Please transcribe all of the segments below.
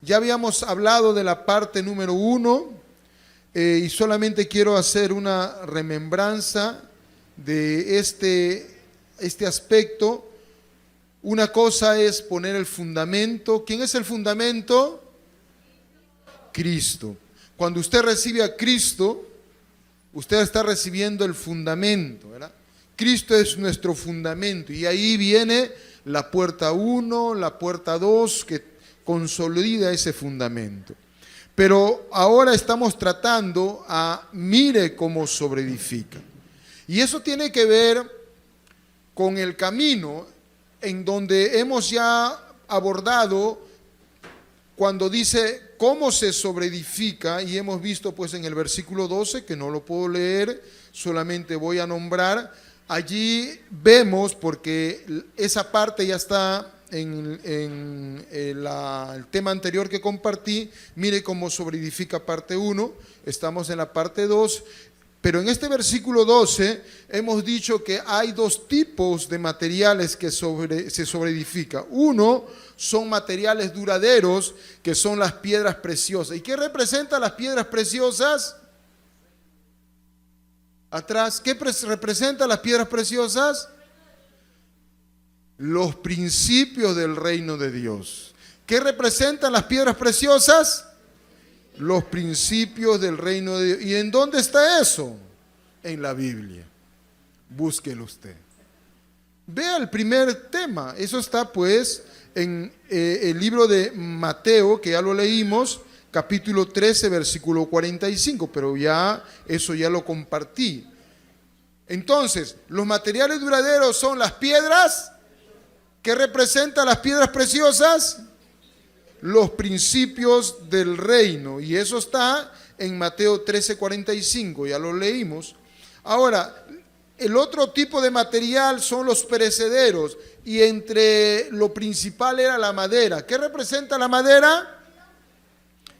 Ya habíamos hablado de la parte número 1 y solamente quiero hacer una remembranza de este aspecto. Una cosa es poner el fundamento. ¿Quién es el fundamento? Cristo. Cuando usted recibe a Cristo, usted está recibiendo el fundamento, ¿verdad? Cristo es nuestro fundamento y ahí viene la puerta 1, la puerta 2 que consolida ese fundamento. Pero ahora estamos tratando a mire cómo sobreedifica. Y eso tiene que ver con el camino en donde hemos ya abordado cuando dice cómo se sobreedifica, y hemos visto pues en el versículo 12, que no lo puedo leer, solamente voy a nombrar. Allí vemos, porque esa parte ya está en el tema anterior que compartí, mire cómo sobreedifica parte 1, estamos en la parte 2, pero en este versículo 12 hemos dicho que hay dos tipos de materiales que se sobreedifica. Uno son materiales duraderos, que son las piedras preciosas. ¿Y qué representan las piedras preciosas? Atrás, ¿qué representan las piedras preciosas? Los principios del reino de Dios. ¿Qué representan las piedras preciosas? Los principios del reino de Dios. ¿Y en dónde está eso? En la Biblia. Búsquelo usted. Vea el primer tema. Eso está pues en el libro de Mateo, que ya lo leímos, capítulo 13, versículo 45, pero eso ya lo compartí. Entonces, los materiales duraderos son las piedras. ¿Qué representan las piedras preciosas? Los principios del reino. Y eso está en Mateo 13, 45, ya lo leímos. Ahora, el otro tipo de material son los perecederos. Y entre lo principal era la madera. ¿Qué representa la madera?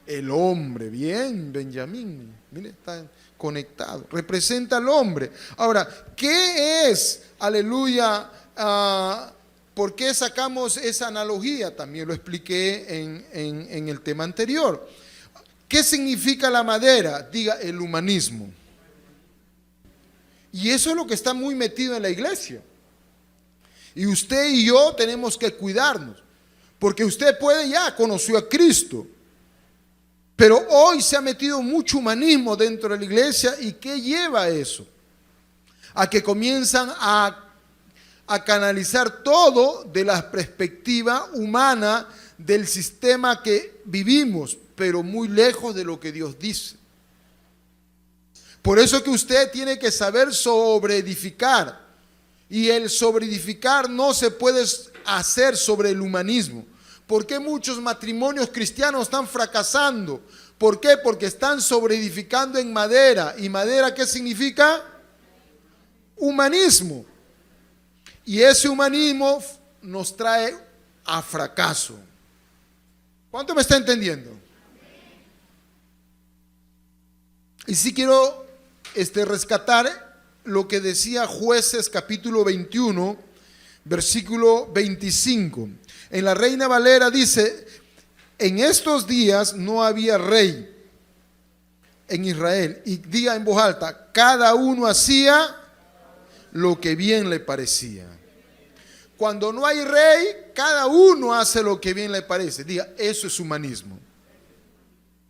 El hombre. Bien, Benjamín. Mire, está conectado. Representa al hombre. Ahora, ¿qué es? Aleluya. ¿Por qué sacamos esa analogía? También lo expliqué en el tema anterior. ¿Qué significa la madera? Diga, el humanismo. Y eso es lo que está muy metido en la iglesia. Y usted y yo tenemos que cuidarnos. Porque usted conoció a Cristo. Pero hoy se ha metido mucho humanismo dentro de la iglesia. ¿Y qué lleva a eso? A que comienzan a canalizar todo de la perspectiva humana del sistema que vivimos, pero muy lejos de lo que Dios dice. Por eso que usted tiene que saber sobreedificar, y el sobreedificar no se puede hacer sobre el humanismo. ¿Por qué muchos matrimonios cristianos están fracasando? ¿Por qué? Porque están sobreedificando en madera. ¿Y madera qué significa? Humanismo. Y ese humanismo nos trae a fracaso. ¿Cuánto me está entendiendo? Y sí quiero rescatar lo que decía Jueces capítulo 21, versículo 25. En la Reina Valera dice: en estos días no había rey en Israel. Y diga en voz alta: cada uno hacía lo que bien le parecía. Cuando no hay rey, cada uno hace lo que bien le parece. Diga, eso es humanismo.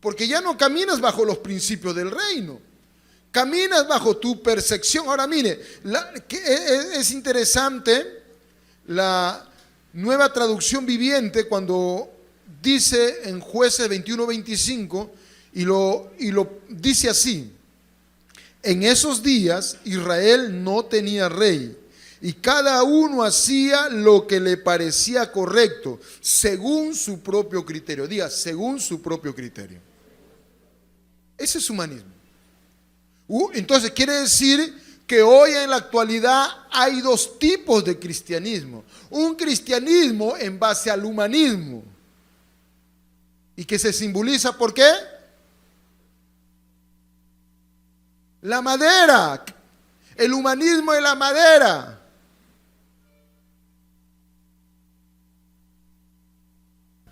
Porque ya no caminas bajo los principios del reino. Caminas bajo tu percepción. Ahora mire, es interesante la Nueva Traducción Viviente cuando dice en Jueces 21-25 y lo dice así: en esos días Israel no tenía rey, y cada uno hacía lo que le parecía correcto, según su propio criterio. Diga, según su propio criterio. Ese es humanismo. Entonces quiere decir que hoy en la actualidad hay dos tipos de cristianismo. Un cristianismo en base al humanismo. ¿Y que se simboliza por qué? La madera. El humanismo es la madera.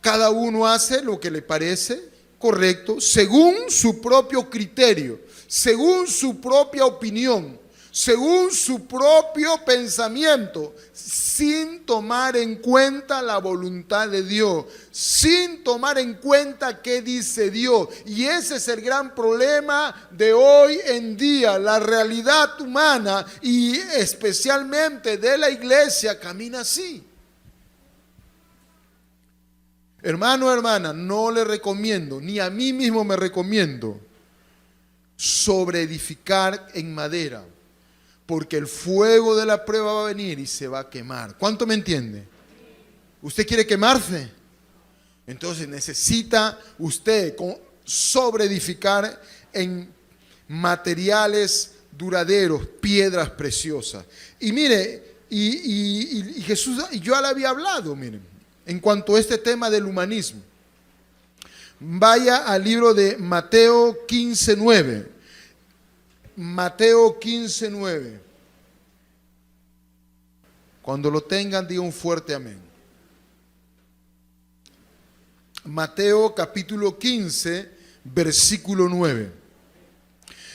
Cada uno hace lo que le parece correcto, según su propio criterio, según su propia opinión, según su propio pensamiento, sin tomar en cuenta la voluntad de Dios, sin tomar en cuenta qué dice Dios. Y ese es el gran problema de hoy en día. La realidad humana y especialmente de la iglesia camina así. Hermano, hermana, no le recomiendo, ni a mí mismo me recomiendo, sobreedificar en madera, porque el fuego de la prueba va a venir y se va a quemar. ¿Cuánto me entiende? ¿Usted quiere quemarse? Entonces necesita usted sobreedificar en materiales duraderos, piedras preciosas. Y mire, y Jesús, y yo le había hablado, miren, en cuanto a este tema del humanismo. Vaya al libro de Mateo 15:9. Mateo 15:9. Cuando lo tengan, diga un fuerte amén. Mateo capítulo 15, versículo 9.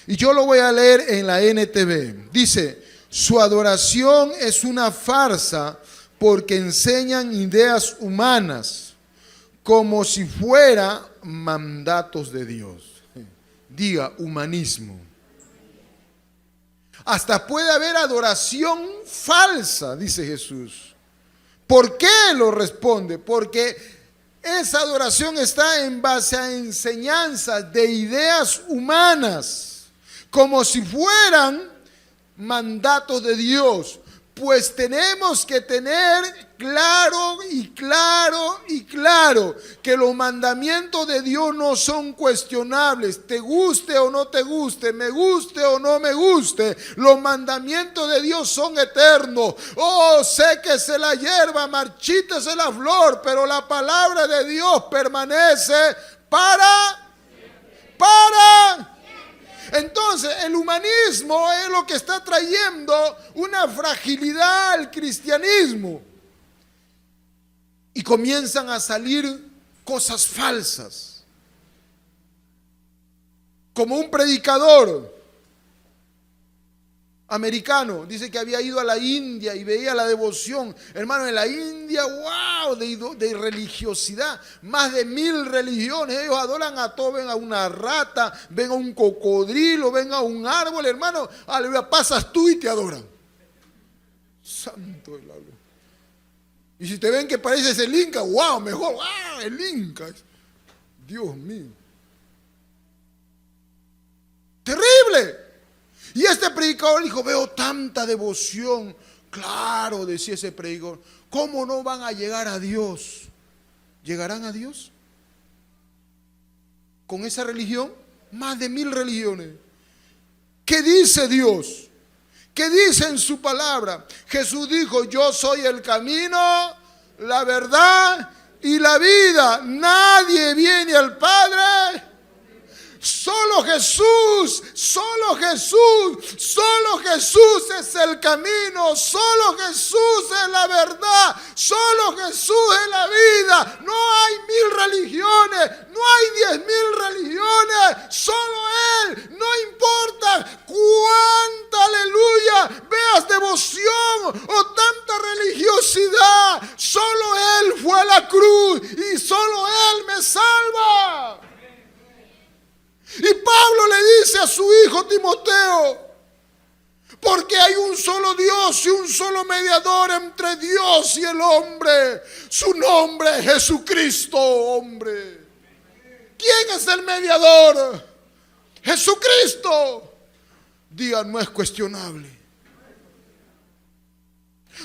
Y yo lo voy a leer en la NTV. Dice: su adoración es una farsa porque enseñan ideas humanas como si fuera mandatos de Dios. Diga, humanismo. Hasta puede haber adoración falsa, dice Jesús. ¿Por qué? Lo responde. Porque esa adoración está en base a enseñanzas de ideas humanas, como si fueran mandatos de Dios. Pues tenemos que tener claro que los mandamientos de Dios no son cuestionables. Te guste o no te guste, me guste o no me guste, los mandamientos de Dios son eternos. Oh, séquese la hierba, marchítese la flor, pero la palabra de Dios permanece para. Entonces, el humanismo es lo que está trayendo una fragilidad al cristianismo. Y comienzan a salir cosas falsas. Como un predicador americano dice que había ido a la India y veía la devoción. Hermano, en la India, wow, de religiosidad. Más de 1000 religiones. Ellos adoran a todo. Ven a una rata, ven a un cocodrilo, ven a un árbol. Hermano, aleluya, pasas tú y te adoran. Santo el alma. Y si te ven que pareces el Inca, wow, mejor, wow, el Inca. Dios mío. Terrible. Y este predicador dijo: veo tanta devoción. Claro, decía ese predicador, ¿cómo no van a llegar a Dios? ¿Llegarán a Dios? ¿Con esa religión? Más de 1000 religiones. ¿Qué dice Dios? ¿Qué dice en su palabra? Jesús dijo: yo soy el camino, la verdad y la vida. Nadie viene al Padre. Solo Jesús es el camino, solo Jesús es la verdad, solo Jesús es la vida. No hay 1000 religiones, no hay 10,000 religiones, solo Él. No importa cuánta, aleluya, veas devoción o tanta religiosidad, solo Él fue a la cruz y solo Él me salva. Y Pablo le dice a su hijo Timoteo: porque hay un solo Dios y un solo mediador entre Dios y el hombre. Su nombre es Jesucristo, hombre. ¿Quién es el mediador? Jesucristo. Diga, no es cuestionable.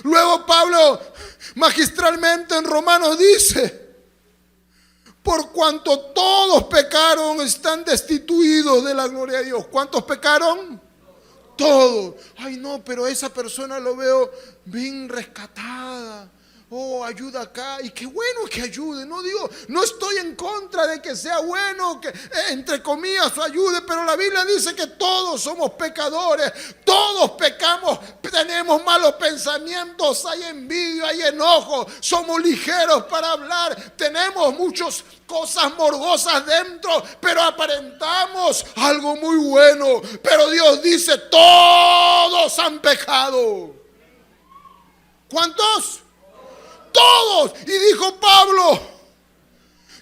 Luego Pablo magistralmente en Romanos dice: por cuanto todos pecaron, están destituidos de la gloria de Dios. ¿Cuántos pecaron? Todos. Ay, no, pero esa persona lo veo bien rescatada. oh, ayuda acá, y qué bueno que ayude. No digo, no estoy en contra de que sea bueno, que entre comillas ayude, pero la Biblia dice que todos somos pecadores, todos pecamos, tenemos malos pensamientos, hay envidia, hay enojo, somos ligeros para hablar, tenemos muchas cosas morbosas dentro, pero aparentamos algo muy bueno. Pero Dios dice, todos han pecado. ¿Cuántos? Todos. Y dijo Pablo,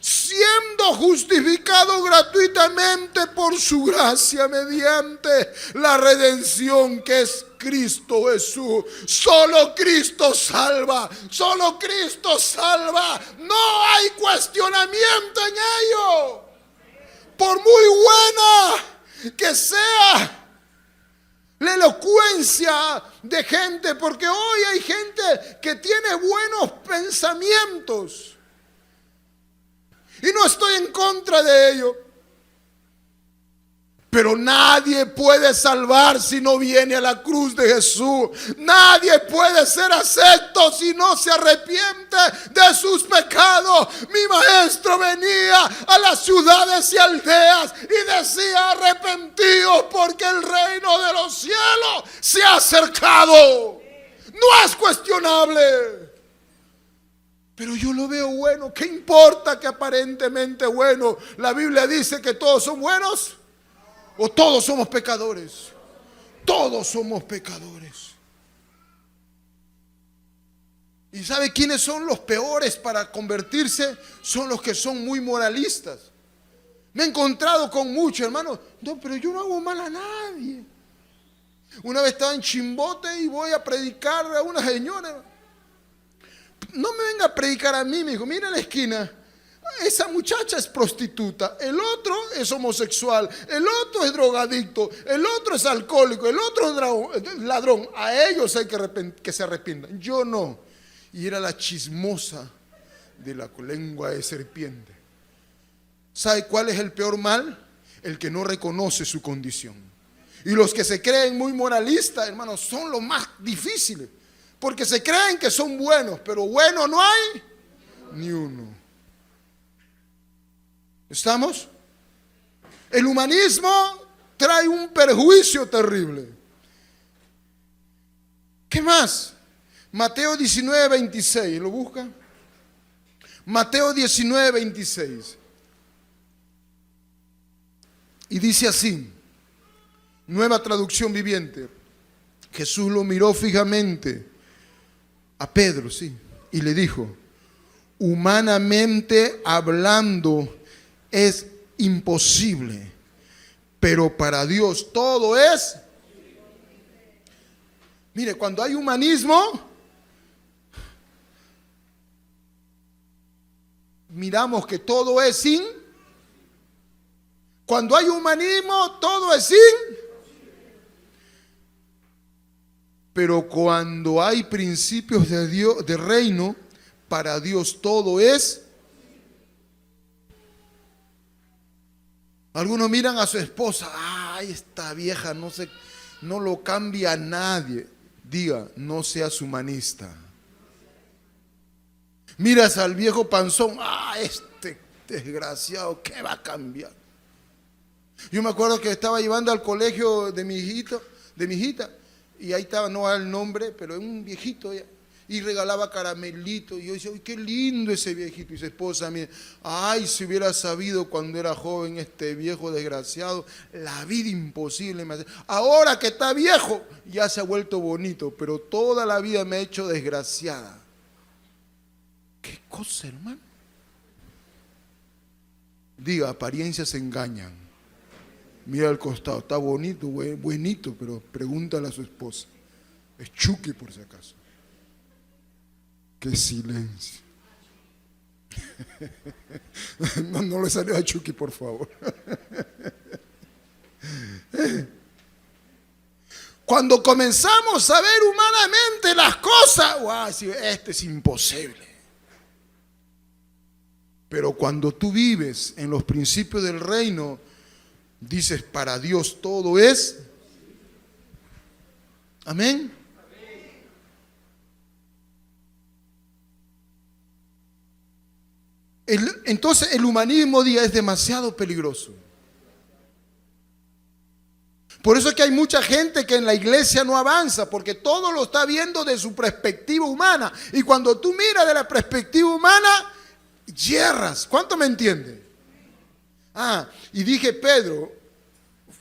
siendo justificado gratuitamente por su gracia mediante la redención que es Cristo Jesús. Solo Cristo salva, solo Cristo salva. No hay cuestionamiento en ello. Por muy buena que sea la elocuencia de gente, porque hoy hay gente que tiene buenos pensamientos, y no estoy en contra de ello, pero nadie puede salvar si no viene a la cruz de Jesús. Nadie puede ser acepto si no se arrepiente de sus pecados. Mi maestro venía a las ciudades y aldeas y decía, arrepentidos porque el reino de los cielos se ha acercado. No es cuestionable. Pero yo lo veo bueno. ¿Qué importa que aparentemente bueno? La Biblia dice que todos son buenos. ¿O todos somos pecadores? Todos somos pecadores. ¿Y sabe quiénes son los peores para convertirse? Son los que son muy moralistas. Me he encontrado con muchos hermanos. No, pero yo no hago mal a nadie. Una vez estaba en Chimbote y voy a predicar a una señora. No me venga a predicar a mí, me dijo, mira en la esquina. Esa muchacha es prostituta, el otro es homosexual, el otro es drogadicto, el otro es alcohólico, el otro es ladrón. A ellos hay que se arrepientan, yo no. Y era la chismosa de la lengua de serpiente. ¿Sabe cuál es el peor mal? El que no reconoce su condición. Y los que se creen muy moralistas, hermanos, son los más difíciles, porque se creen que son buenos, pero bueno no hay ni uno. ¿Estamos? El humanismo trae un perjuicio terrible. ¿Qué más? Mateo 19:26, ¿lo busca? Mateo 19:26. Y dice así, Nueva Traducción Viviente. Jesús lo miró fijamente a Pedro, sí, y le dijo, humanamente hablando, es imposible, pero para Dios todo es. Mire, cuando hay humanismo, miramos que todo es sin. Cuando hay humanismo, todo es sin. Pero cuando hay principios de Dios, de reino, para Dios todo es. Algunos miran a su esposa, ay, esta vieja no lo cambia a nadie. Diga, no seas humanista. Miras al viejo panzón, este desgraciado, ¿qué va a cambiar? Yo me acuerdo que estaba llevando al colegio de mi hijita, y ahí estaba, no el nombre, pero un viejito ya. Y regalaba caramelitos. Y yo decía, uy, qué lindo ese viejito. Y su esposa mía, ay, si hubiera sabido cuando era joven este viejo desgraciado, la vida imposible me hace. Ahora que está viejo, ya se ha vuelto bonito, pero toda la vida me ha hecho desgraciada. ¿Qué cosa, hermano? Diga, apariencias engañan. Mira al costado, está bonito, buenito, pero pregúntale a su esposa. Es Chucky por si acaso. Qué silencio. No le salió a Chucky, por favor. Cuando comenzamos a ver humanamente las cosas, wow, este es imposible. Pero cuando tú vives en los principios del reino, dices, para Dios todo es. Amén. Entonces el humanismo, diga, es demasiado peligroso. Por eso es que hay mucha gente que en la iglesia no avanza, porque todo lo está viendo de su perspectiva humana. Y cuando tú miras de la perspectiva humana, yerras. ¿Cuánto me entiende? Y dije Pedro,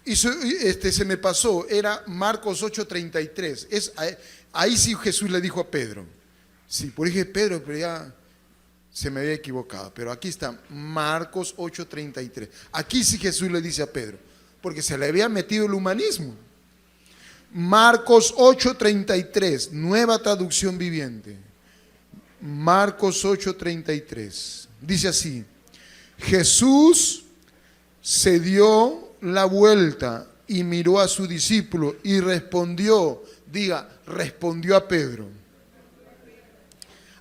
se me pasó, era Marcos 8:33. Ahí sí Jesús le dijo a Pedro. Sí, por dije Pedro, pero ya se me había equivocado. Pero aquí está, Marcos 8:33. Aquí sí Jesús le dice a Pedro, porque se le había metido el humanismo. Marcos 8:33, nueva traducción viviente. Marcos 8:33. Dice así: Jesús se dio la vuelta y miró a su discípulo y respondió, respondió a Pedro: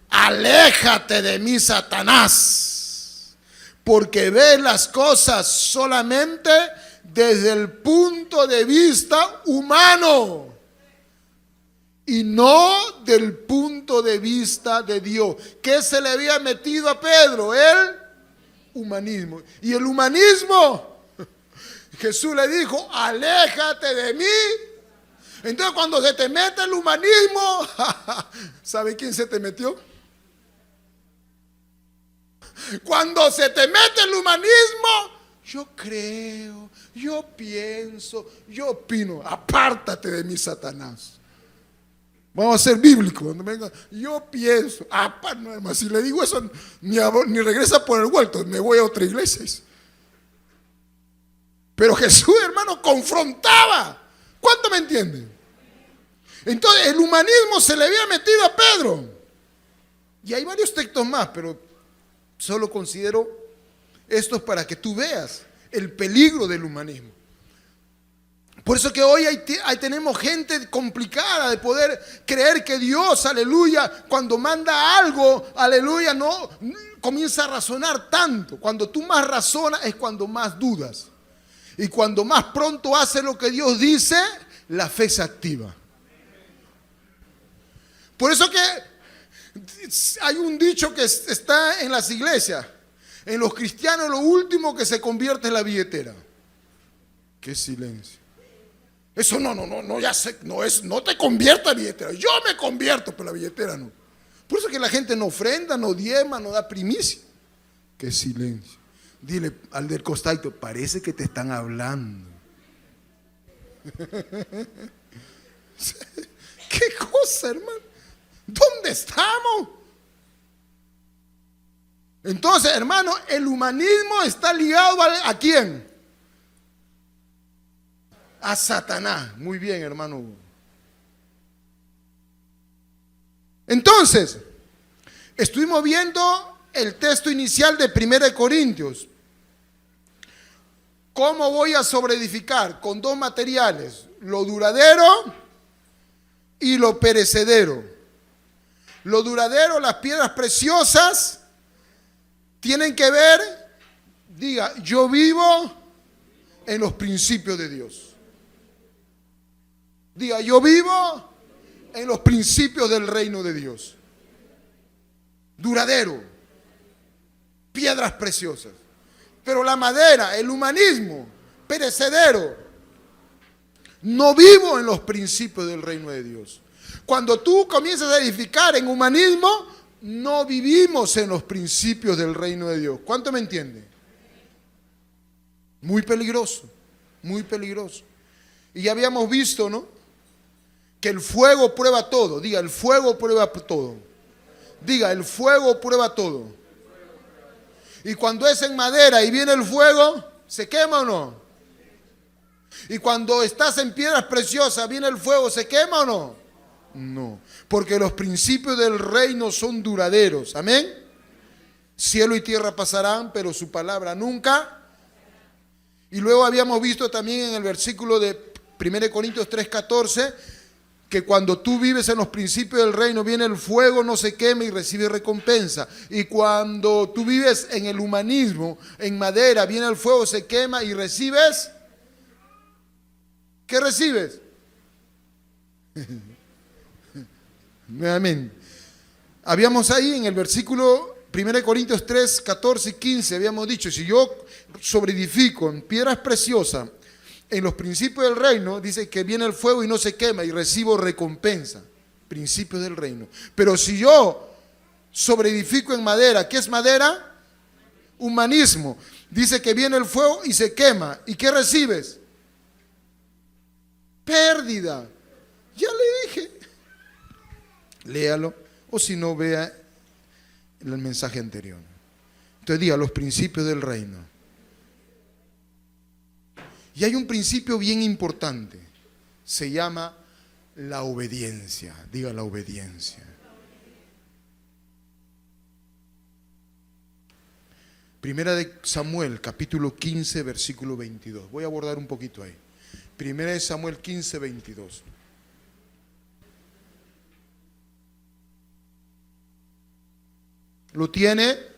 aléjate de mí, Satanás, porque ves las cosas solamente desde el punto de vista humano y no del punto de vista de Dios. ¿Qué se le había metido a Pedro? El humanismo. Y el humanismo, Jesús le dijo: aléjate de mí. Entonces cuando se te mete el humanismo, ¿sabe quién se te metió? Cuando se te mete el humanismo, yo creo, yo pienso, yo opino. Apártate de mí, Satanás. Vamos a ser bíblicos. Cuando venga, yo pienso. No, hermano, si le digo eso, ni regresa por el vuelto, me voy a otra iglesia. Pero Jesús, hermano, confrontaba. ¿Cuánto me entienden? Entonces el humanismo se le había metido a Pedro. Y hay varios textos más, pero solo considero estos para que tú veas el peligro del humanismo. Por eso que hoy tenemos gente complicada de poder creer que Dios, aleluya, cuando manda algo, aleluya, no comienza a razonar tanto. Cuando tú más razonas es cuando más dudas. Y cuando más pronto hace lo que Dios dice, la fe se activa. Por eso que hay un dicho que está en las iglesias: en los cristianos lo último que se convierte es la billetera. Qué silencio. Eso ya sé, no te convierta en billetera. Yo me convierto, pero la billetera no. Por eso que la gente no ofrenda, no diezma, no da primicia. Qué silencio. Dile al del costadito: parece que te están hablando. ¿Qué cosa, hermano? ¿Dónde estamos? Entonces, hermano, el humanismo está ligado ¿a quién? A Satanás. Muy bien, hermano. Entonces, estuvimos viendo el texto inicial de 1 Corintios. ¿Cómo voy a sobreedificar? Con dos materiales: lo duradero y lo perecedero. Lo duradero, las piedras preciosas, tienen que ver, yo vivo en los principios de Dios. Yo vivo en los principios del reino de Dios. Duradero, piedras preciosas. Pero la madera, el humanismo, perecedero. No vivo en los principios del reino de Dios. Cuando tú comienzas a edificar en humanismo, no vivimos en los principios del reino de Dios. ¿Cuánto me entiende? Muy peligroso, muy peligroso. Y ya habíamos visto, ¿no?, que el fuego prueba todo. El fuego prueba todo. El fuego prueba todo. Y cuando es en madera y viene el fuego, ¿se quema o no? Y cuando estás en piedras preciosas, viene el fuego, ¿se quema o no? No, porque los principios del reino son duraderos. Amén. Cielo y tierra pasarán, pero su palabra nunca. Y luego habíamos visto también en el versículo de 1 Corintios 3:14 que cuando tú vives en los principios del reino, viene el fuego, no se quema y recibe recompensa. Y cuando tú vives en el humanismo, en madera, viene el fuego, se quema y recibes. ¿Qué recibes? Nuevamente. Habíamos ahí en el versículo 1 Corintios 3, 14 y 15 habíamos dicho, si yo sobreedifico en piedras preciosas, en los principios del reino, dice que viene el fuego y no se quema y recibo recompensa. Principios del reino. Pero si yo sobreedifico en madera, ¿qué es madera? Humanismo. Dice que viene el fuego y se quema. ¿Y qué recibes? Pérdida. Ya le dije. Léalo. O si no, vea el mensaje anterior. Entonces diga los principios del reino. Y hay un principio bien importante. Se llama la obediencia. Diga la obediencia. Primera de Samuel, capítulo 15, versículo 22. Voy a abordar un poquito ahí. Primera de Samuel 15, 22. ¿Lo tiene?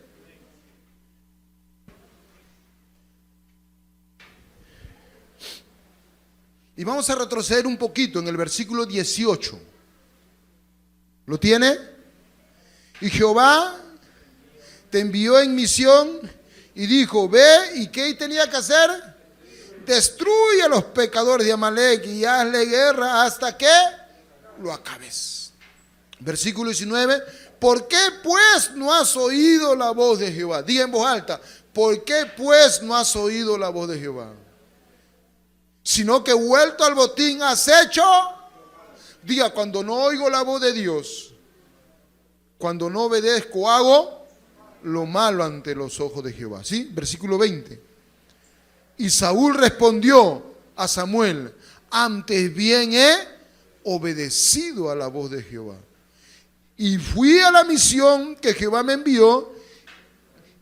Y vamos a retroceder un poquito en el versículo 18. ¿Lo tiene? Y Jehová te envió en misión y dijo, ve, ¿y qué tenía que hacer? Destruye a los pecadores de Amalek y hazle guerra hasta que lo acabes. Versículo 19, ¿por qué pues no has oído la voz de Jehová? Diga en voz alta, ¿por qué pues no has oído la voz de Jehová? Sino que vuelto al botín has hecho. Diga, cuando no oigo la voz de Dios, cuando no obedezco, hago lo malo ante los ojos de Jehová. ¿Sí? Versículo 20. Y Saúl respondió a Samuel, antes bien he obedecido a la voz de Jehová. Y fui a la misión que Jehová me envió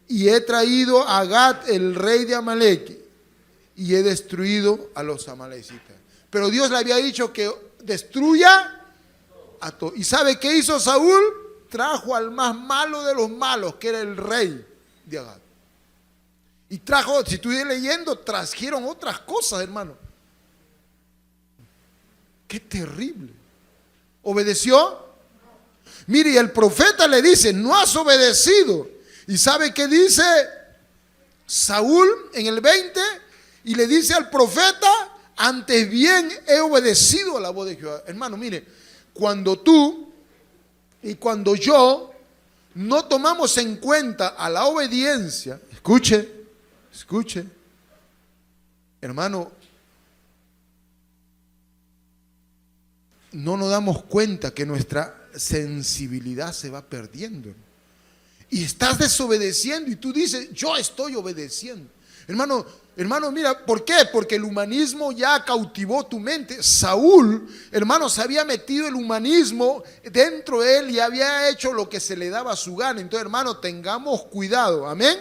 y he traído a Gat, el rey de Amalek, y he destruido a los amalecitas. Pero Dios le había dicho que destruya a todos. ¿Y sabe qué hizo Saúl? Trajo al más malo de los malos, que era el rey de Agag. Y trajo, si estuve leyendo, trajeron otras cosas, hermano. Qué terrible. ¿Obedeció? Mire, y el profeta le dice, no has obedecido. ¿Y sabe qué dice Saúl en el 20? Y le dice al profeta, antes bien he obedecido a la voz de Jehová. Hermano, mire, cuando tú y cuando yo no tomamos en cuenta a la obediencia, escuche, hermano, no nos damos cuenta que nuestra sensibilidad se va perdiendo. Y estás desobedeciendo y tú dices, yo estoy obedeciendo. Hermano, mira, ¿por qué? Porque el humanismo ya cautivó tu mente. Saúl, hermano, se había metido el humanismo dentro de él y había hecho lo que se le daba a su gana. Entonces, hermano, tengamos cuidado, amén.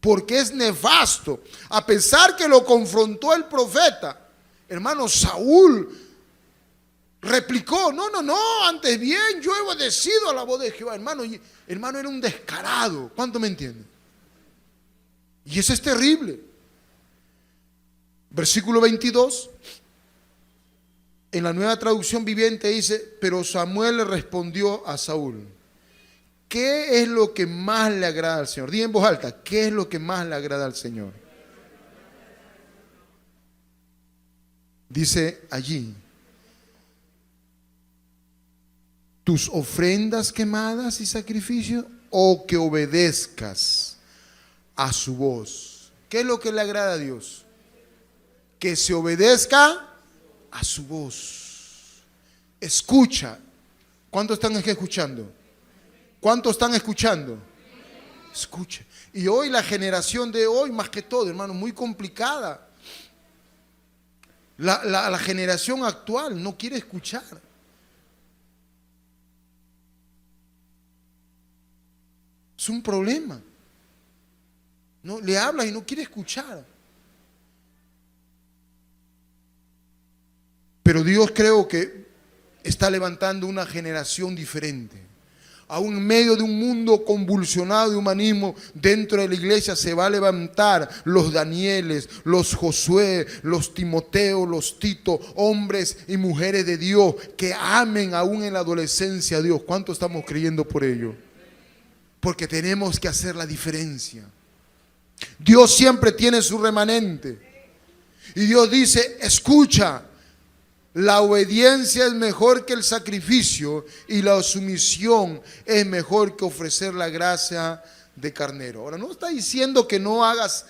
Porque es nefasto. A pesar que lo confrontó el profeta, hermano, Saúl replicó, no, antes bien yo he obedecido a la voz de Jehová. Hermano, era un descarado. ¿Cuánto me entienden? Y eso es terrible. Versículo 22, en la Nueva Traducción Viviente dice, pero Samuel le respondió a Saúl, ¿qué es lo que más le agrada al Señor? Diga en voz alta, ¿qué es lo que más le agrada al Señor? Dice allí, tus ofrendas quemadas y sacrificios, o que obedezcas a su voz. ¿Qué es lo que le agrada a Dios? Que se obedezca a su voz. Escucha. ¿Cuántos están escuchando? ¿Cuántos están escuchando? Escuche. Y hoy la generación de hoy, más que todo, hermano, muy complicada. La generación actual no quiere escuchar. Es un problema. No, le hablas y no quiere escuchar. Pero Dios creo que está levantando una generación diferente. Aún en medio de un mundo convulsionado de humanismo, dentro de la iglesia se va a levantar los Danieles, los Josué, los Timoteo, los Tito, hombres y mujeres de Dios que amen aún en la adolescencia a Dios. ¿Cuánto estamos creyendo por ello? porque tenemos que hacer la diferencia. Dios siempre tiene su remanente. Y Dios dice, escucha, la obediencia es mejor que el sacrificio y la sumisión es mejor que ofrecer la gracia de carnero. Ahora, no está diciendo que no hagas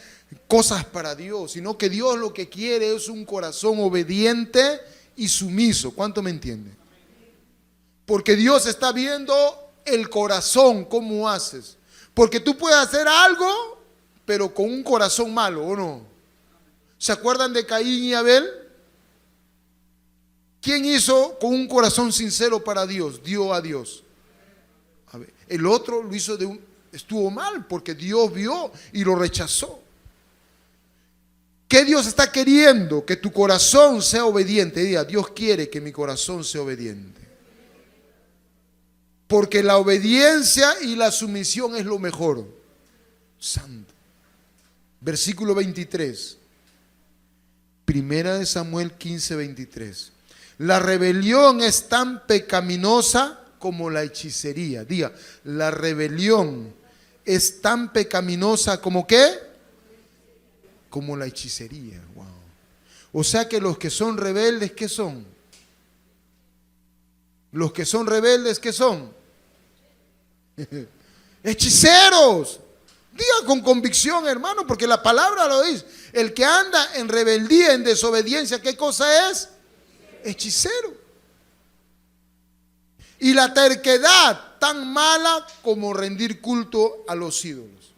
cosas para Dios, sino que Dios lo que quiere es un corazón obediente y sumiso. ¿Cuánto me entiende? Porque Dios está viendo el corazón, cómo haces. Porque tú puedes hacer algo, pero con un corazón malo, ¿o no? ¿Se acuerdan de Caín y Abel? ¿Quién hizo con un corazón sincero para Dios? Dio a Dios. A ver, el otro lo hizo estuvo mal porque Dios vio y lo rechazó. ¿Qué Dios está queriendo? Que tu corazón sea obediente. Diga, Dios quiere que mi corazón sea obediente. Porque la obediencia y la sumisión es lo mejor. Santo. Versículo 23. Primera de Samuel 15, 23. La rebelión es tan pecaminosa como la hechicería. Diga, la rebelión es tan pecaminosa como ¿qué? Como la hechicería. Wow. O sea que los que son rebeldes, ¿qué son? Los que son rebeldes, ¿qué son? Hechiceros. Diga con convicción, hermano, porque la palabra lo dice. El que anda en rebeldía, en desobediencia, ¿qué cosa es? Hechicero. Y la terquedad tan mala como rendir culto a los ídolos.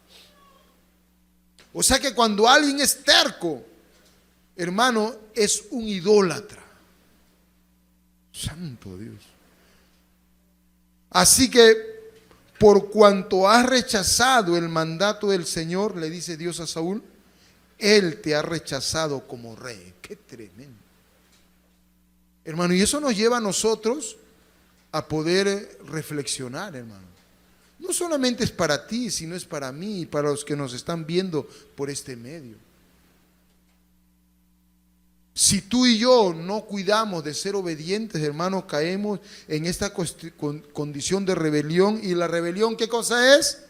O sea que cuando alguien es terco, hermano, es un idólatra. Santo Dios. Así que por cuanto has rechazado el mandato del Señor, le dice Dios a Saúl, Él te ha rechazado como rey. Qué tremendo. Hermano, y eso nos lleva a nosotros a poder reflexionar, hermano. No solamente es para ti, sino es para mí y para los que nos están viendo por este medio. Si tú y yo no cuidamos de ser obedientes, hermanos, caemos en esta condición de rebelión. ¿Y la rebelión qué cosa es?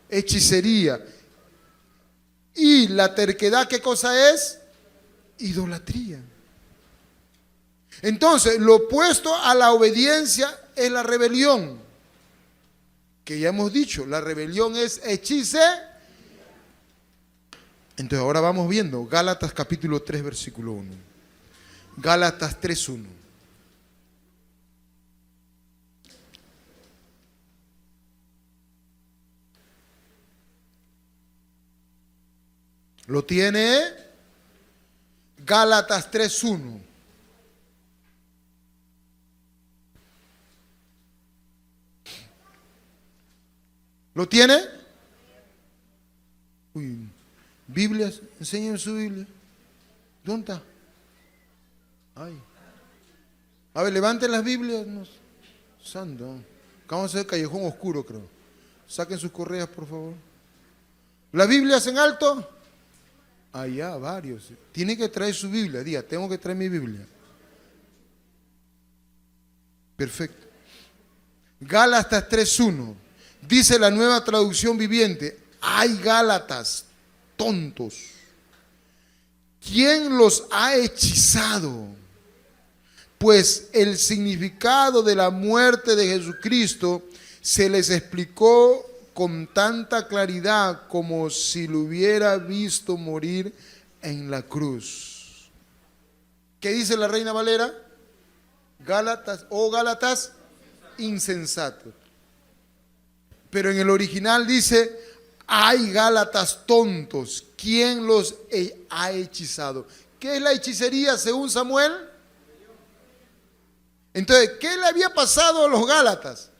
Hechicería. ¿Y la terquedad qué cosa es? Idolatría. Entonces, lo opuesto a la obediencia es la rebelión. Que ya hemos dicho, la rebelión es hechicería. Entonces ahora vamos viendo Gálatas capítulo 3 versículo 1. Gálatas 3:1. ¿Lo tiene? Gálatas 3:1. ¿Lo tiene? Uy. Biblias, enséñenme su Biblia. ¿Dónde está? Ay. A ver, levanten las Biblias. No. Santo. Vamos a hacer callejón oscuro, creo. Saquen sus correas, por favor. ¿Las Biblias en alto? Allá, varios. Tiene que traer su Biblia. Diga, tengo que traer mi Biblia. Perfecto. Gálatas 3:1. Dice la Nueva Traducción Viviente. Ay, Gálatas tontos, ¿quién los ha hechizado? Pues el significado de la muerte de Jesucristo se les explicó con tanta claridad como si lo hubiera visto morir en la cruz. ¿Qué dice la Reina Valera? Gálatas, Gálatas, insensatos. Pero en el original dice, ay, Gálatas tontos, ¿quién los ha hechizado? ¿Qué es la hechicería según Samuel? Entonces, ¿qué le había pasado a los Gálatas?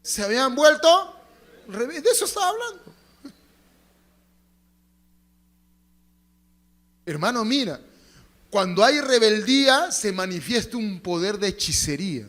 ¿Se habían vuelto? De eso estaba hablando. Hermano, mira, cuando hay rebeldía se manifiesta un poder de hechicería.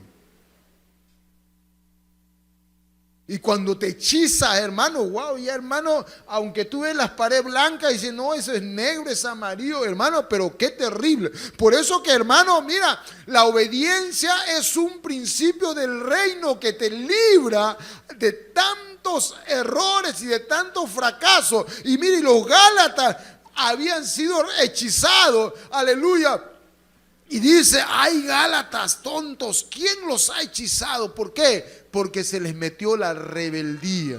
Y cuando te hechiza, hermano, wow, ya hermano, aunque tú ves las paredes blancas y dices, no, eso es negro, es amarillo, hermano, pero qué terrible. Por eso que, hermano, mira, la obediencia es un principio del reino que te libra de tantos errores y de tantos fracasos. Y mire, los Gálatas habían sido hechizados, aleluya. Y dice, ay Gálatas tontos, ¿quién los ha hechizado? ¿Por qué? Porque se les metió la rebeldía.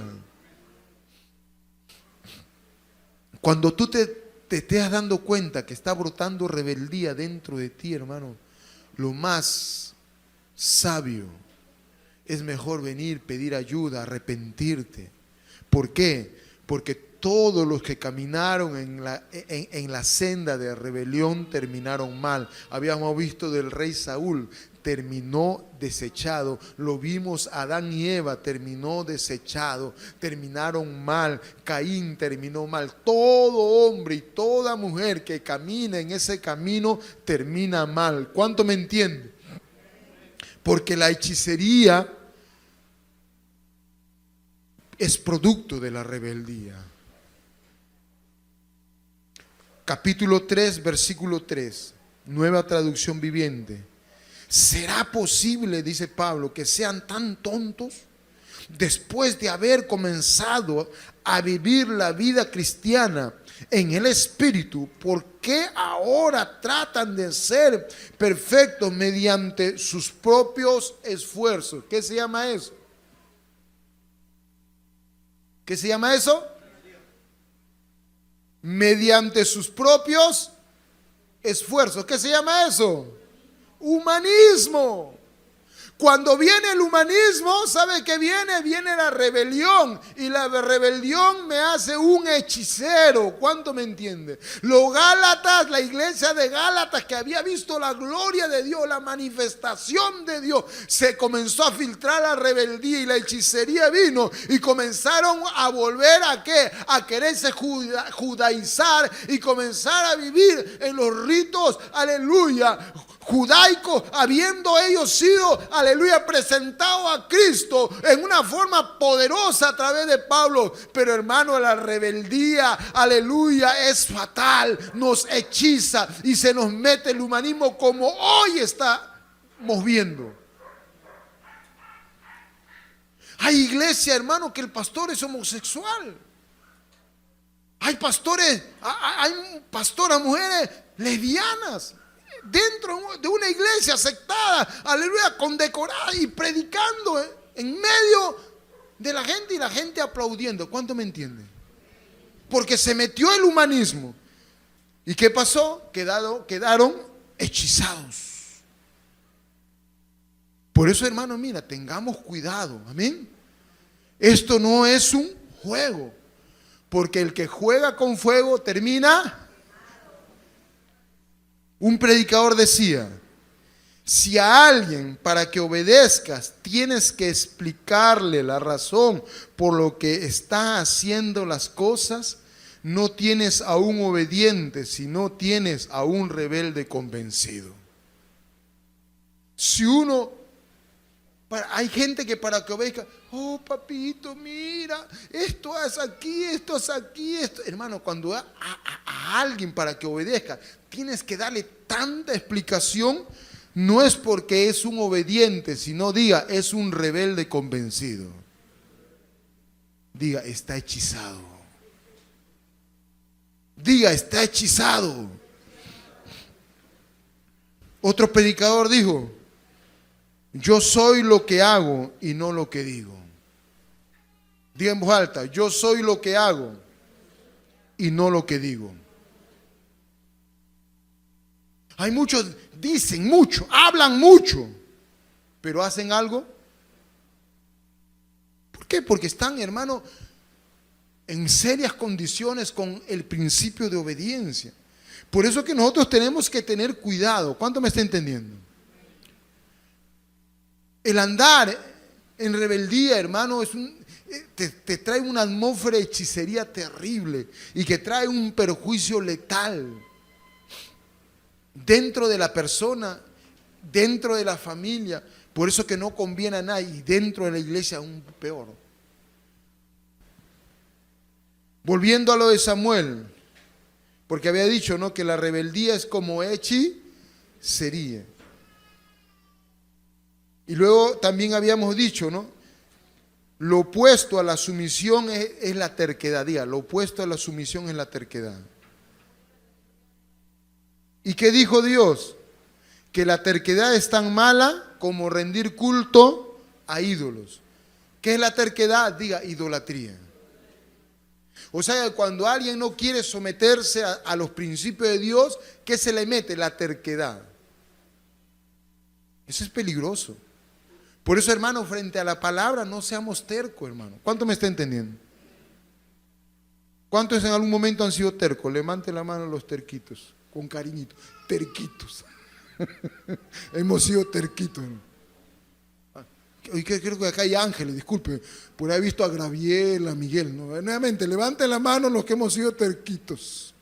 Cuando tú te estés dando cuenta que está brotando rebeldía dentro de ti, hermano, lo más sabio es mejor venir, pedir ayuda, arrepentirte. ¿Por qué? Porque todos los que caminaron en la senda de rebelión terminaron mal. Habíamos visto del rey Saúl, terminó desechado. Lo vimos, Adán y Eva terminó desechado, terminaron mal. Caín terminó mal. Todo hombre y toda mujer que camina en ese camino termina mal. ¿Cuánto me entiende? Porque la hechicería es producto de la rebeldía. Capítulo 3, versículo 3, Nueva Traducción Viviente. ¿Será posible, dice Pablo, que sean tan tontos? Después de haber comenzado a vivir la vida cristiana en el Espíritu, ¿por qué ahora tratan de ser perfectos mediante sus propios esfuerzos? ¿Qué se llama eso? ¿Qué se llama eso? Mediante sus propios esfuerzos. ¿Qué se llama eso? Humanismo. Cuando viene el humanismo, ¿sabe qué viene? Viene la rebelión. Y la rebelión me hace un hechicero. ¿Cuánto me entiende? Los Gálatas, la iglesia de Gálatas que había visto la gloria de Dios, la manifestación de Dios, se comenzó a filtrar la rebeldía y la hechicería vino. Y comenzaron a volver a ¿qué? A quererse judaizar y comenzar a vivir en los ritos, aleluya, judaicos, habiendo ellos sido, aleluya, presentados a Cristo en una forma poderosa a través de Pablo. Pero hermano, la rebeldía, aleluya, es fatal, nos hechiza y se nos mete el humanismo como hoy estamos viendo. Hay iglesia, hermano, que el pastor es homosexual. Hay pastores, hay pastoras mujeres lesbianas dentro de una iglesia aceptada, aleluya, condecorada y predicando en medio de la gente y la gente aplaudiendo. ¿Cuánto me entienden? Porque se metió el humanismo. ¿Y qué pasó? Quedaron hechizados. Por eso, hermano, mira, tengamos cuidado. Amén. Esto no es un juego, porque el que juega con fuego termina. Un predicador decía, si a alguien para que obedezcas tienes que explicarle la razón por lo que está haciendo las cosas, no tienes a un obediente, sino tienes a un rebelde convencido. Si hay gente que para que obedezca, oh papito, mira, esto es aquí, esto es aquí, esto. Hermano, cuando a alguien para que obedezca, tienes que darle tanta explicación, no es porque es un obediente, sino diga, es un rebelde convencido. Diga, está hechizado. Diga, está hechizado. Otro predicador dijo, yo soy lo que hago y no lo que digo. Diga en voz alta, yo soy lo que hago y no lo que digo. Hay muchos, dicen mucho, hablan mucho, pero ¿hacen algo? ¿Por qué? Porque están, hermano, en serias condiciones con el principio de obediencia. Por eso que nosotros tenemos que tener cuidado. ¿Cuánto me está entendiendo? El andar en rebeldía, hermano, te trae una atmósfera de hechicería terrible y que trae un perjuicio letal dentro de la persona, dentro de la familia. Por eso que no conviene a nadie, y dentro de la iglesia aún peor. Volviendo a lo de Samuel, porque había dicho, ¿no?, que la rebeldía es como hechicería. Y luego también habíamos dicho, ¿no?, lo opuesto a la sumisión es la terquedad. Diga, lo opuesto a la sumisión es la terquedad. ¿Y qué dijo Dios? Que la terquedad es tan mala como rendir culto a ídolos. ¿Qué es la terquedad? Diga, idolatría. O sea, cuando alguien no quiere someterse a los principios de Dios, ¿qué se le mete? La terquedad. Eso es peligroso. Por eso, hermano, frente a la palabra no seamos tercos, hermano. ¿Cuánto me está entendiendo? ¿Cuántos en algún momento han sido tercos? Levante la mano los terquitos, con cariñito. Terquitos. Hemos sido terquitos, hermano. Hoy creo que acá hay ángeles, disculpe, por ahí he visto a Graviela, a Miguel, ¿no? Nuevamente, levanten la mano los que hemos sido terquitos.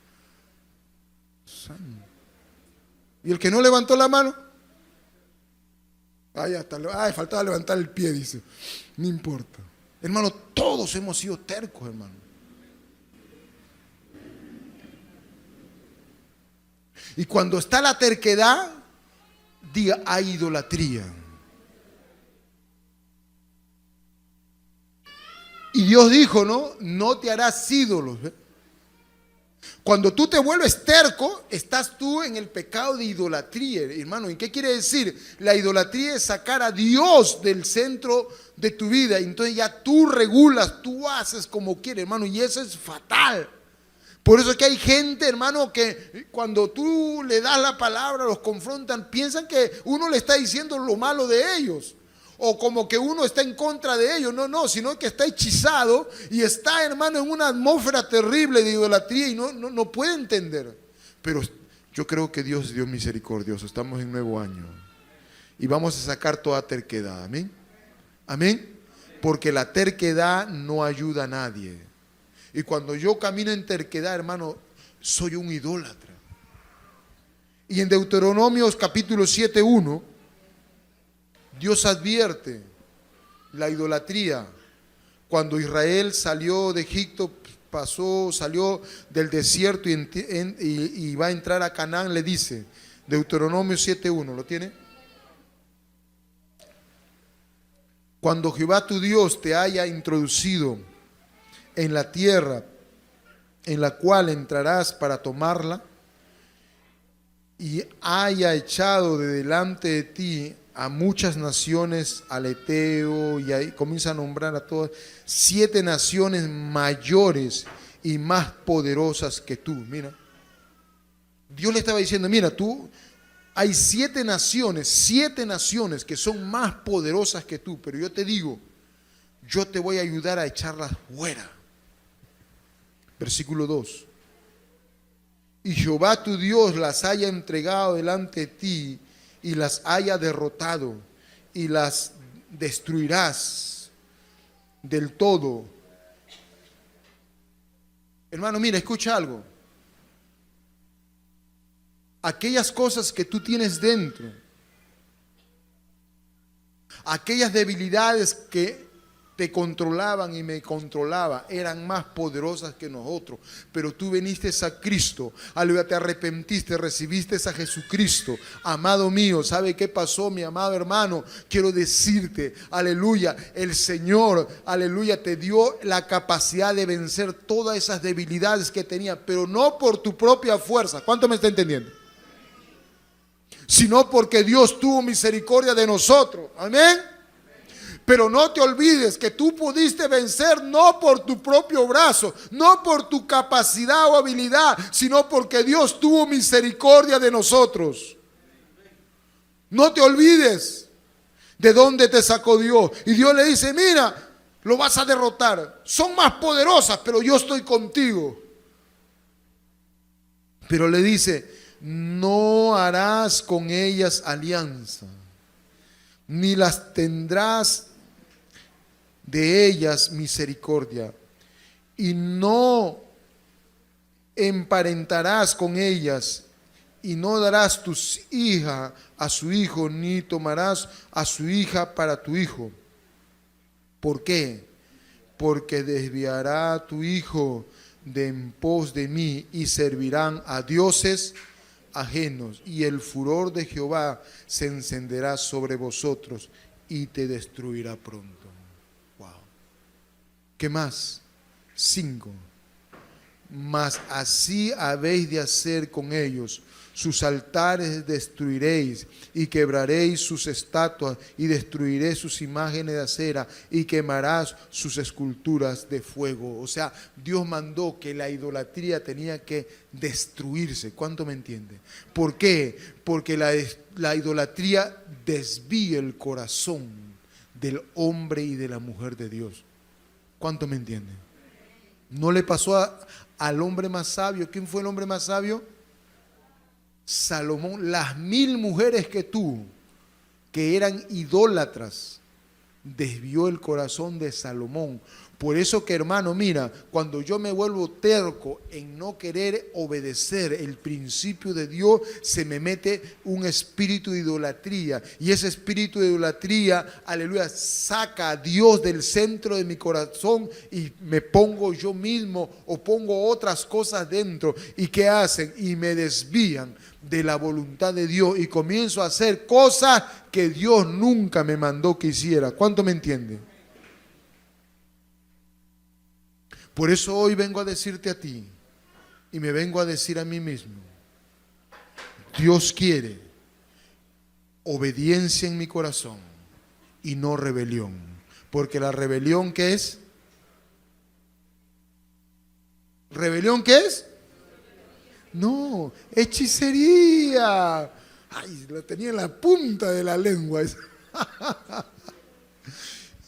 ¿Y el que no levantó la mano? Faltaba levantar el pie, dice. No importa. Hermano, todos hemos sido tercos, hermano. Y cuando está la terquedad, diga, hay idolatría. Y Dios dijo, no te harás ídolos. Cuando tú te vuelves terco, estás tú en el pecado de idolatría, hermano. ¿Y qué quiere decir? La idolatría es sacar a Dios del centro de tu vida. Entonces ya tú regulas, tú haces como quieres, hermano. Y eso es fatal. Por eso es que hay gente, hermano, que cuando tú le das la palabra, los confrontan, piensan que uno le está diciendo lo malo de ellos. O como que uno está en contra de ellos. No, sino que está hechizado y está, hermano, en una atmósfera terrible de idolatría y no puede entender. Pero yo creo que Dios es Dios misericordioso. Estamos en nuevo año y vamos a sacar toda terquedad. Amén. Amén. Porque la terquedad no ayuda a nadie. Y cuando yo camino en terquedad, hermano, soy un idólatra. Y en Deuteronomios capítulo 7:1 Dios advierte la idolatría. Cuando Israel salió de Egipto, salió del desierto y va a entrar a Canaán, le dice, Deuteronomio 7:1, ¿lo tiene? Cuando Jehová tu Dios te haya introducido en la tierra en la cual entrarás para tomarla, y haya echado de delante de ti a muchas naciones, al Eteo, y ahí comienza a nombrar a todas, 7 naciones mayores y más poderosas que tú. Mira, Dios le estaba diciendo, mira, hay 7 naciones que son más poderosas que tú, pero yo te digo, yo te voy a ayudar a echarlas fuera. Versículo 2. Y Jehová tu Dios las haya entregado delante de ti y las haya derrotado y las destruirás del todo. Hermano, mira, escucha algo. Aquellas cosas que tú tienes dentro, aquellas debilidades que te controlaban y me controlaban, eran más poderosas que nosotros, pero tú viniste a Cristo, aleluya, te arrepentiste, recibiste a Jesucristo. Amado mío, ¿sabe qué pasó, mi amado hermano? Quiero decirte, aleluya, el Señor, aleluya, te dio la capacidad de vencer todas esas debilidades que tenía, pero no por tu propia fuerza. ¿Cuánto me está entendiendo? Sino porque Dios tuvo misericordia de nosotros. Amén. Pero no te olvides que tú pudiste vencer no por tu propio brazo, no por tu capacidad o habilidad, sino porque Dios tuvo misericordia de nosotros. No te olvides de dónde te sacó Dios. Y Dios le dice, mira, lo vas a derrotar. Son más poderosas, pero yo estoy contigo. Pero le dice, no harás con ellas alianza, ni las tendrás de ellas misericordia, y no emparentarás con ellas, y no darás tu hija a su hijo, ni tomarás a su hija para tu hijo. ¿Por qué? Porque desviará tu hijo de en pos de mí y servirán a dioses ajenos, y el furor de Jehová se encenderá sobre vosotros y te destruirá pronto. Wow. ¿Qué más? 5. Mas así habéis de hacer con ellos. Sus altares destruiréis y quebraréis sus estatuas y destruiré sus imágenes de acera y quemarás sus esculturas de fuego. O sea, Dios mandó que la idolatría tenía que destruirse. ¿Cuánto me entiende? ¿Por qué? Porque la idolatría desvía el corazón del hombre y de la mujer de Dios. ¿Cuánto me entiende? No le pasó al hombre más sabio. ¿Quién fue el hombre más sabio? Salomón. Las 1000 mujeres que tuvo, que eran idólatras, desvió el corazón de Salomón. Por eso que, hermano, mira, cuando yo me vuelvo terco en no querer obedecer el principio de Dios, se me mete un espíritu de idolatría. Y ese espíritu de idolatría, aleluya, saca a Dios del centro de mi corazón y me pongo yo mismo o pongo otras cosas dentro. ¿Y qué hacen? Y me desvían de la voluntad de Dios y comienzo a hacer cosas que Dios nunca me mandó que hiciera. ¿Cuánto me entiende? Por eso hoy vengo a decirte a ti y me vengo a decir a mí mismo: Dios quiere obediencia en mi corazón y no rebelión. Porque la rebelión, ¿qué es? ¿Rebelión qué es? No, hechicería. Ay, lo tenía en la punta de la lengua.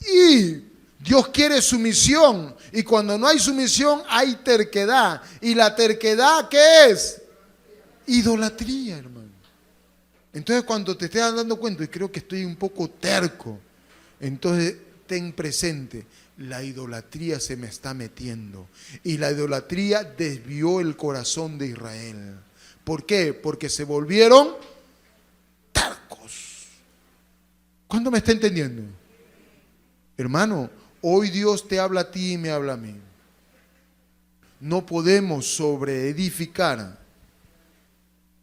Y Dios quiere sumisión. Y cuando no hay sumisión, hay terquedad. ¿Y la terquedad qué es? Idolatría, hermano. Entonces, cuando te estés dando cuenta, y creo que estoy un poco terco, entonces ten presente: la idolatría se me está metiendo. Y la idolatría desvió el corazón de Israel. ¿Por qué? Porque se volvieron tercos. ¿Cuándo me está entendiendo? Hermano, hoy Dios te habla a ti y me habla a mí. No podemos sobreedificar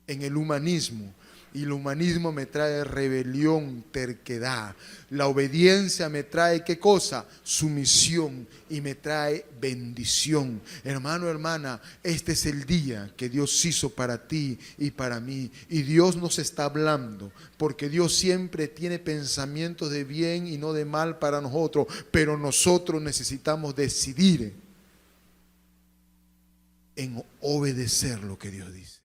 en el humanismo. Y el humanismo me trae rebelión, terquedad. La obediencia me trae, ¿qué cosa? Sumisión, y me trae bendición. Hermano, hermana, este es el día que Dios hizo para ti y para mí. Y Dios nos está hablando, porque Dios siempre tiene pensamientos de bien y no de mal para nosotros. Pero nosotros necesitamos decidir en obedecer lo que Dios dice.